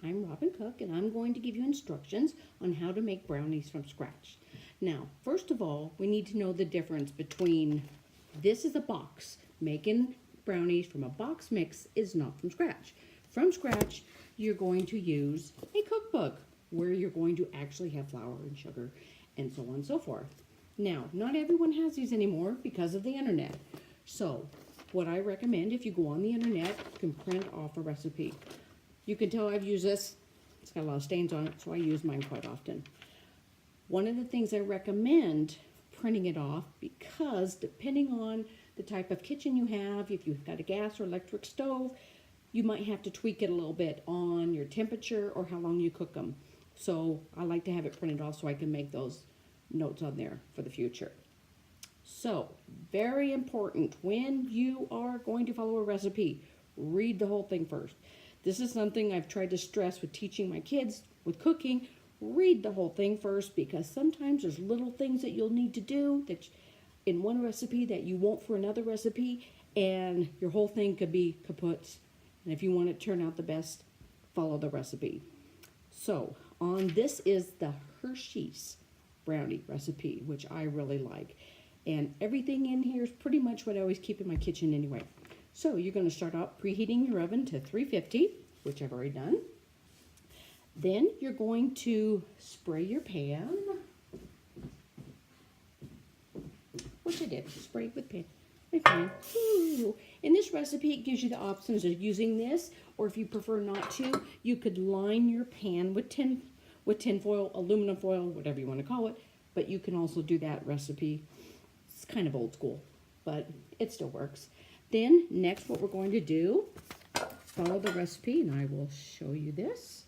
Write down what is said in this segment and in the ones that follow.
I'm Robin Cook, and I'm going to give you instructions on how to make brownies from scratch. Now, first of all, we need to know the difference between this is a box. Making brownies from a box mix is not from scratch. From scratch, you're going to use a cookbook where you're going to actually have flour and sugar and so on and so forth. Now, not everyone has these anymore because of the internet. So, what I recommend, if you go on the internet, you can print off a recipe. You can tell I've used this. It's got a lot of stains on it, so I use mine quite often. One of the things I recommend printing it off, because depending on the type of kitchen you have, if you've got a gas or electric stove, you might have to tweak it a little bit on your temperature or how long you cook them. So I like to have it printed off so I can make those notes on there for the future. So, very important, when you are going to follow a recipe, read the whole thing first. This is something I've tried to stress with teaching my kids with cooking. Read the whole thing first, because sometimes there's little things that you'll need to do that in one recipe that you won't for another recipe, and your whole thing could be kaput. And if you want it to turn out the best, follow the recipe. So, this is the Hershey's brownie recipe, which I really like. And everything in here is pretty much what I always keep in my kitchen anyway. So you're going to start out preheating your oven to 350, which I've already done. Then you're going to spray your pan, which I did, spray with my pan. Ooh. In this recipe, it gives you the options of using this, or if you prefer not to, you could line your pan with tin foil, aluminum foil, whatever you want to call it. But you can also do that recipe. It's kind of old school, but it still works. Then next, what we're going to do, follow the recipe, and I will show you this.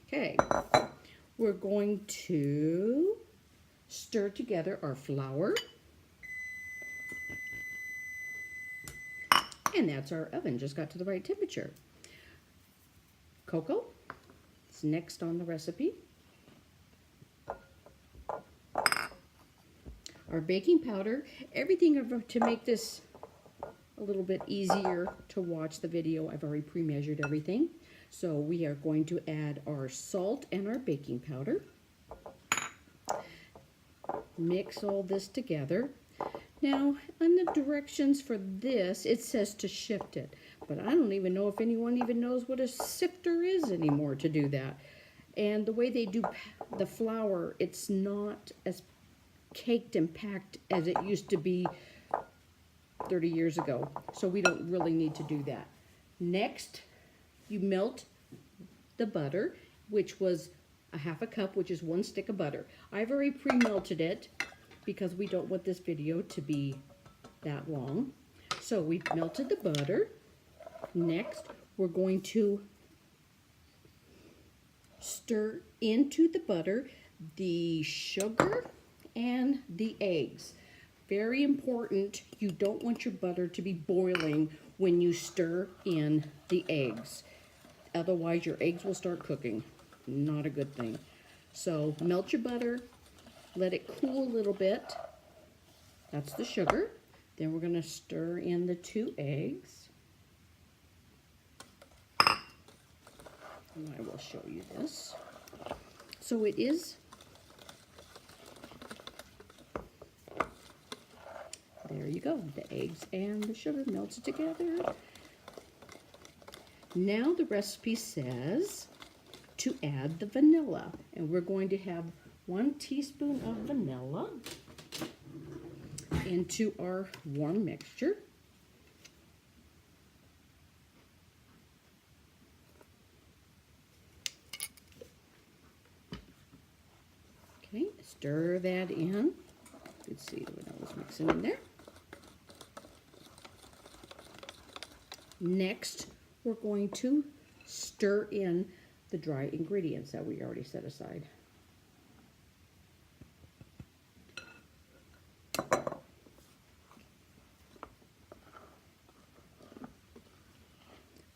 Okay, we're going to stir together our flour, and that's our oven, just got to the right temperature. Cocoa is next on the recipe. Our baking powder, everything to make this a little bit easier to watch the video, I've already pre-measured everything. So we are going to add our salt and our baking powder. Mix all this together. Now, on the directions for this, it says to shift it, but I don't even know if anyone even knows what a sifter is anymore to do that. And the way they do the flour, it's not as caked and packed as it used to be 30 years ago, so we don't really need to do that. Next, you melt the butter, which was a half a cup, which is 1 stick of butter. I've already pre-melted it because we don't want this video to be that long. So we've melted the butter. Next, we're going to stir into the butter the sugar and the eggs. Very important, you don't want your butter to be boiling when you stir in the eggs. Otherwise, your eggs will start cooking. Not a good thing. So melt your butter, let it cool a little bit. That's the sugar. Then we're going to stir in the 2 eggs. And I will show you this. So it is, there you go, the eggs and the sugar melted together. Now the recipe says to add the vanilla, and we're going to have 1 teaspoon of vanilla into our warm mixture. Okay, stir that in. You can see the vanilla's mixing in there. Next, we're going to stir in the dry ingredients that we already set aside.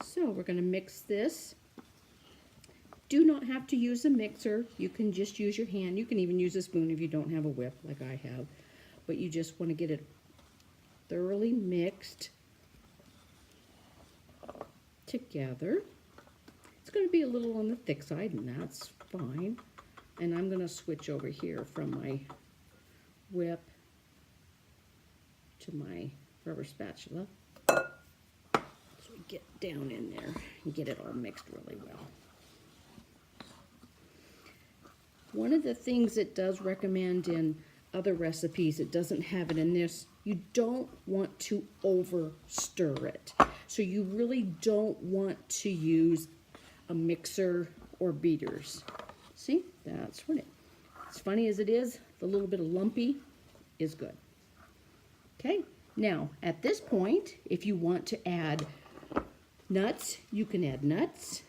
So we're going to mix this. Do not have to use a mixer. You can just use your hand. You can even use a spoon if you don't have a whip like I have. But you just want to get it thoroughly mixed together. It's It's going to be a little on the thick side, and that's fine. And I'm going to switch over here from my whip to my rubber spatula. So we get down in there and get it all mixed really well. One of the things it does recommend in other recipes, it doesn't have it in this, you don't want to over stir it. So you really don't want to use a mixer or beaters. See, that's what as funny as it is, the little bit of lumpy is good. Okay, now at this point, if you want to add nuts, you can add nuts,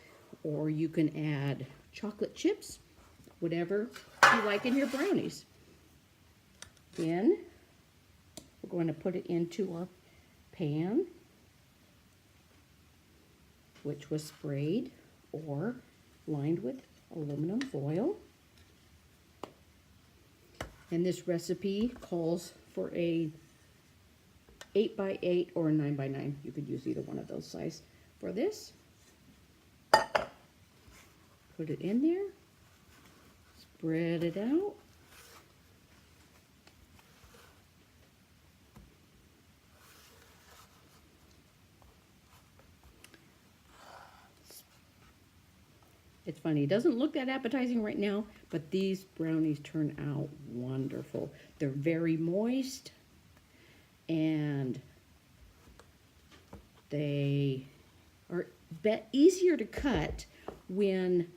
or you can add chocolate chips, whatever you like in your brownies. Then we're going to put it into our pan, which was sprayed or lined with aluminum foil. And this recipe calls for a 8x8 or a 9x9. You could use either one of those size for this. Put it in there, spread it out. It's funny, it doesn't look that appetizing right now, but these brownies turn out wonderful. They're very moist, and they are easier to cut when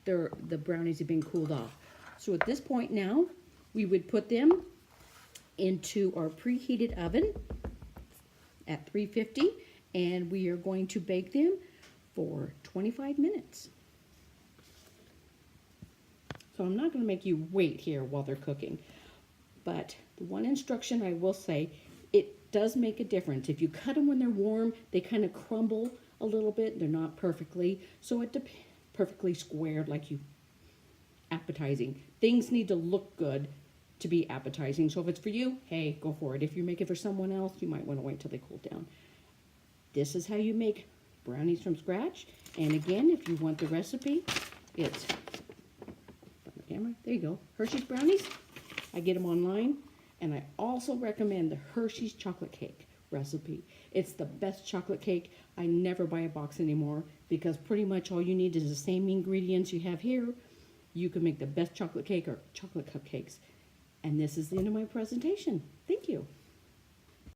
the brownies have been cooled off. So at this point now, we would put them into our preheated oven at 350, and we are going to bake them for 25 minutes. So I'm not going to make you wait here while they're cooking. But the one instruction I will say, it does make a difference. If you cut them when they're warm, they kind of crumble a little bit. They're not perfectly, so it perfectly squared like you appetizing. Things need to look good to be appetizing. So if it's for you, hey, go for it. If you make it for someone else, you might want to wait till they cool down. This is how you make brownies from scratch. And again, if you want the recipe, it's camera. There you go. Hershey's brownies. I get them online, and I also recommend the Hershey's chocolate cake recipe. It's the best chocolate cake. I never buy a box anymore because pretty much all you need is the same ingredients you have here. You can make the best chocolate cake or chocolate cupcakes. And this is the end of my presentation. Thank you.